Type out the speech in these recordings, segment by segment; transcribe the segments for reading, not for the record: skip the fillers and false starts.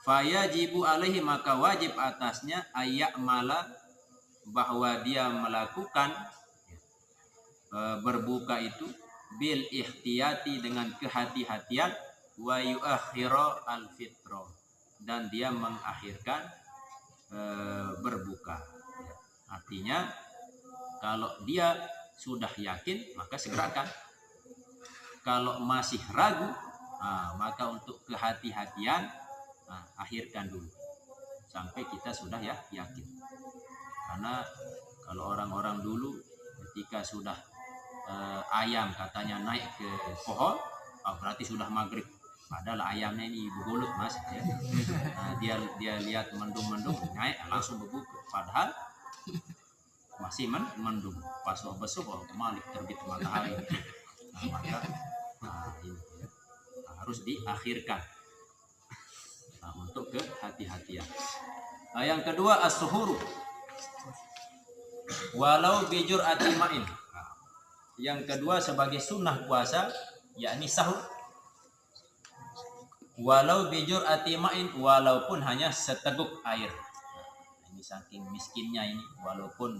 fayajibu alaihi, maka wajib atasnya ayya'mala, bahwa dia melakukan berbuka itu bil ihtiyati, dengan kehati-hatian, wa yuakhira al fitro, dan dia mengakhirkan berbuka. Artinya kalau dia sudah yakin maka segerakan, kalau masih ragu maka untuk kehati-hatian akhirkan dulu sampai kita sudah yakin. Karena kalau orang-orang dulu ketika sudah ayam katanya naik ke pohon, berarti sudah maghrib. Padahal ayamnya ini bergulut mas, ya. Dia lihat mendung-mendung naik langsung berbuka. Padahal masih mendung. Pas besok malik terbit matahari. Maka ini, harus diakhirkan untuk kehati-hatian. Yang kedua as-suhuru walau bijur atimain. Yang kedua sebagai sunnah puasa yakni sahur. Walau bijur atimain, walaupun hanya seteguk air. Ini saking miskinnya ini, walaupun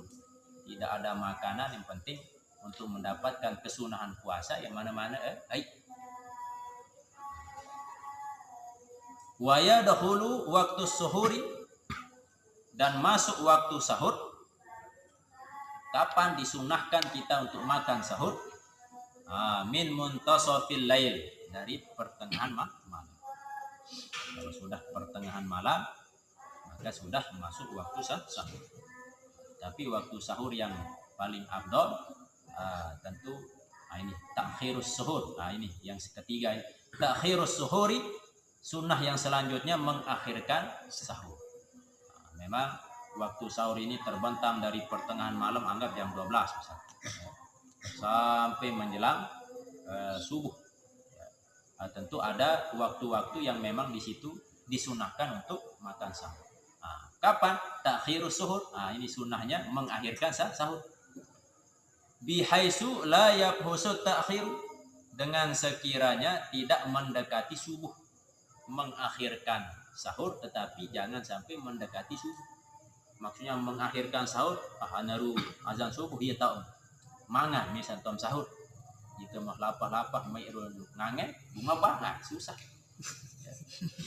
tidak ada makanan, yang penting untuk mendapatkan kesunahan puasa yang mana-mana air. Wa yadkhulu waktu suhuri, dan masuk waktu sahur. Kapan disunahkan kita untuk makan sahur? Min muntasafil lail, dari pertengahan malam. Kalau sudah pertengahan malam maka sudah masuk waktu sahur. Tapi waktu sahur yang paling afdal tentu ini takhirus suhur. Ini yang ketiga, takhirus suhuri, sunnah yang selanjutnya mengakhirkan sahur. Memang waktu sahur ini terbentang dari pertengahan malam, anggap jam 12 misalnya, sampai menjelang subuh. Tentu ada waktu-waktu yang memang di situ disunahkan untuk makan sahur. Kapan? Takhirus suhur. Ini sunnahnya mengakhirkan sahur. Bihaisu la yabhusu takhiru, dengan sekiranya tidak mendekati subuh. Mengakhirkan sahur tetapi jangan sampai mendekati subuh. Maksudnya mengakhirkan sahur, naru azan subuh dia tahu mangan misal tom sahur. Jika mah lapah-lapah mai ngangen bunga banget susah.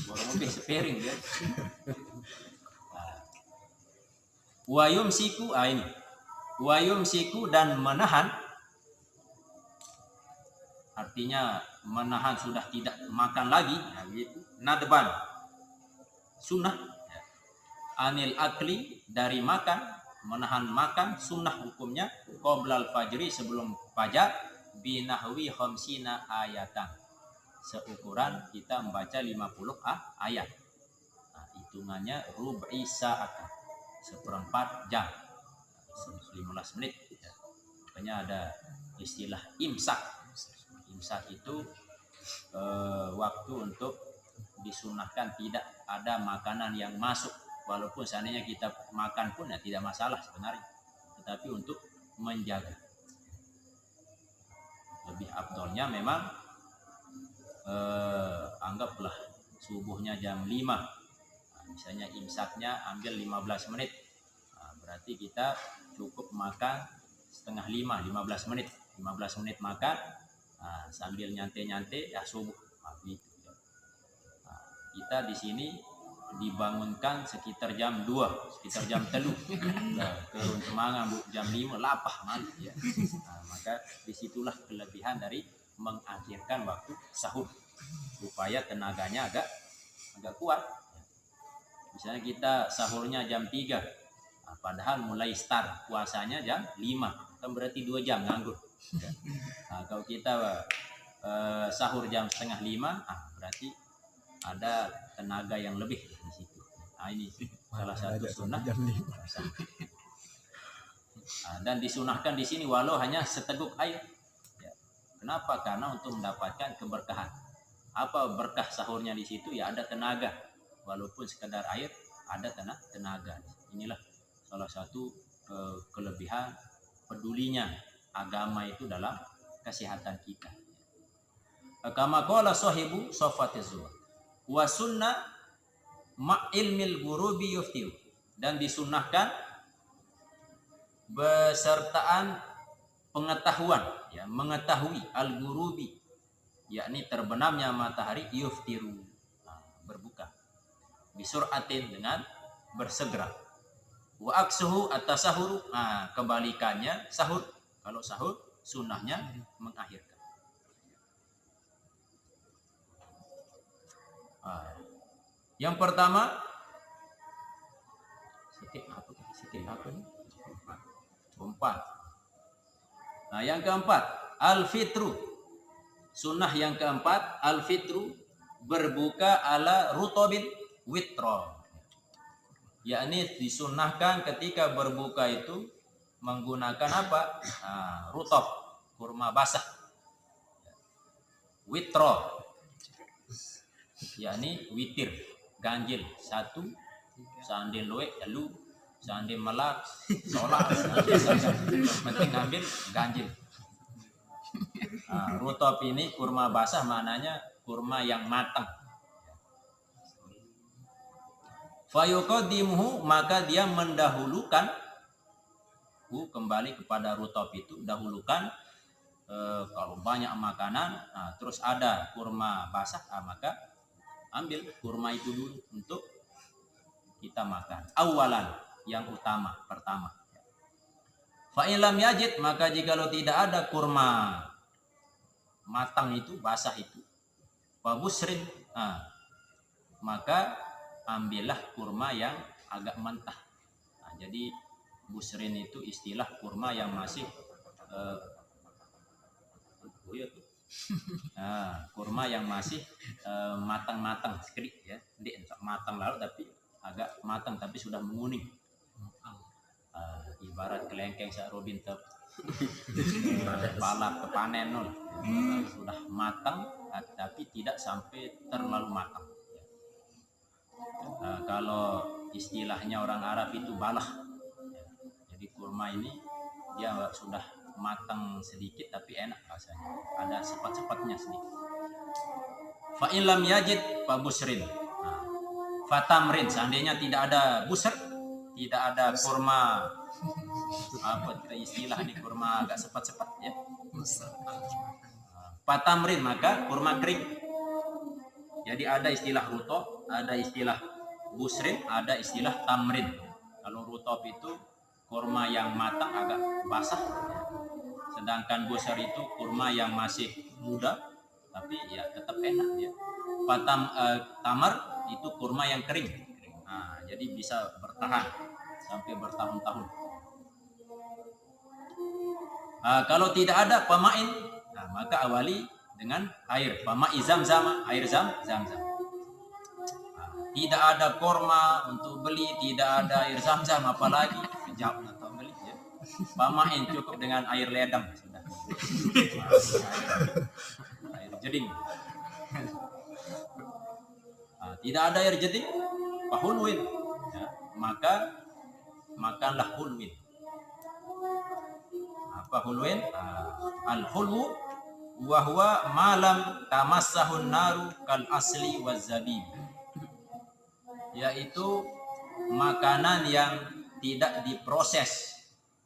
Baru mobil sepiring dia. Wayum siku, ini wayum siku, dan menahan, artinya menahan sudah tidak makan lagi, gitu. Nadban, sunnah. Anil akli, dari makan, menahan makan, sunnah hukumnya qoblal fajri, sebelum fajar, binahwi khamsina ayatan, seukuran kita membaca 50 ayat. Hitungannya rub'i sa'at, seperempat jam, 15 menit. Makanya ada istilah imsak. Imsak itu waktu untuk disunahkan tidak ada makanan yang masuk. Walaupun seandainya kita makan pun tidak masalah sebenarnya, tetapi untuk menjaga. Lebih afdolnya memang anggaplah subuhnya jam 5. Misalnya imsaknya ambil 15 menit. Berarti kita cukup makan setengah 5, 15 menit. 15 menit makan sambil nyantai-nyantai subuh. Kita di sini dibangunkan sekitar jam 2, sekitar jam 3. Turun semangat jam 5 lapah mantap ya. Maka disitulah kelebihan dari mengakhirkan waktu sahur supaya tenaganya agak kuat. Misalnya kita sahurnya jam 3, padahal mulai start puasanya jam 5, kan berarti 2 jam nganggur. Kalau kita sahur jam setengah 5, berarti ada tenaga yang lebih di situ. Ini salah satu sunnah. Dan disunahkan di sini walau hanya seteguk air. Kenapa? Karena untuk mendapatkan keberkahan. Apa berkah sahurnya di situ? Ya ada tenaga. Walaupun sekedar air, ada tenaga. Inilah salah satu kelebihan pedulinya agama itu dalam kesehatan kita. Kama qala sahibu Safatiz Zuhd. Wa sunnah ma'ilmil ghurubi yuftir, dan disunnahkan besertaan pengetahuan, ya, mengetahui al-ghurubi, yakni terbenamnya matahari, yuftiru, berbuka, bisur'atin, dengan bersegera, wa aksuhu at-tasahur, kebalikannya sahur. Kalau sahur sunnahnya mengakhirkan. Yang pertama, sikit apa nih? Keempat. Nah, yang keempat, al-fitru. Sunnah yang keempat, al-fitru, berbuka ala rutobin witro. Yakni disunnahkan ketika berbuka itu menggunakan apa? Rutob, kurma basah. Witro, yakni witir, ganjil, satu, seandainya luwe, lalu seandainya melak, sholat, penting ambil ganjil. Rutob ini kurma basah, maknanya kurma yang matang. Fayuqaddimuhu, maka dia mendahulukan, kembali kepada rutob itu, dahulukan. Kalau banyak makanan, terus ada kurma basah, maka ambil kurma itu dulu untuk kita makan. Awalan, yang utama, pertama. Fa ilam yajid, maka jikalau tidak ada kurma matang itu, basah itu, fa busrin, maka ambillah kurma yang agak mentah. Jadi busrin itu istilah kurma yang masih kurma yang masih matang-matang sedikit, ya, matang lalu tapi agak matang tapi sudah menguning. Ibarat kelengkeng sak robin tep balap kepanen nol, sudah matang tapi tidak sampai terlalu matang. Kalau istilahnya orang Arab itu balah. Jadi kurma ini dia sudah matang sedikit tapi enak rasanya, ada sepat-sepatnya sedikit. Fa illam yajid fa busrin, fatamrin, seandainya tidak ada busr, tidak ada kurma, apa istilah ini, kurma agak sepat-sepat, ya, fatamrin, maka kurma kering. Jadi ada istilah rutob, ada istilah busrin, ada istilah tamrin. Kalau rutob itu kurma yang matang agak basah, sedangkan busar itu kurma yang masih muda tapi ya tetap enak, ya. Tamar itu kurma yang kering, jadi bisa bertahan sampai bertahun-tahun. Kalau tidak ada pamain, maka awali dengan air, pamai zam-zam, air zam-zam. Tidak ada korma untuk beli, tidak ada air zam-zam, apalagi kejauh atau beli, ya. Pamain cukup dengan air ledang sudah. Air jeding. Tidak ada air jeding, hulwin, ya, maka makanlah hulwin. Apa hulwin? Al-hulwu wa huwa malam tamassahun naru kal asli waz zabib, yaitu makanan yang tidak diproses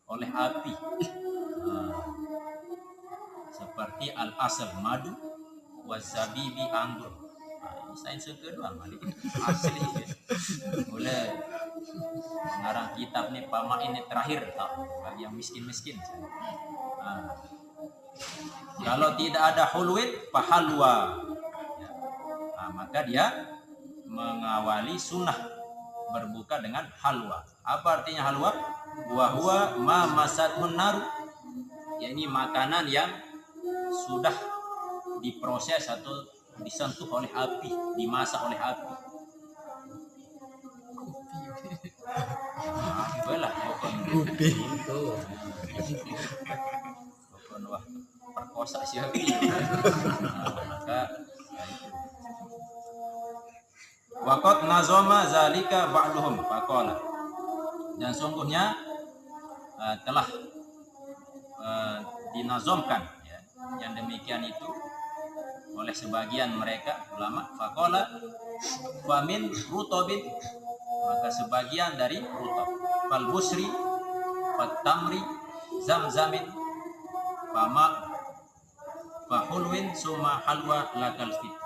oleh api, seperti al-asal, madu, wazabibi, anggur. Sains kedua, asli, ya. Boleh mengarang kitab nih, pama ini terakhir bagi yang miskin-miskin. Kalau tidak ada hulwin, pahalwa, ya. Maka dia mengawali sunnah berbuka dengan halwa. Apa artinya halwa? Wahwa ma masatun naru, yakni makanan yang sudah diproses atau disentuh oleh api, dimasak oleh api. Apalah kopi itu. Wah, perkosa siapa? Maka waqad nazama zalika ba'duhum faqala, dan sungguhnya telah dinazamkan, ya, yang demikian itu oleh sebagian mereka ulama, faqala famin rutobin, maka sebagian dari rutob, fal busri, fat tamri, zamzamin, fama fahulwin summa halwa lakal fit.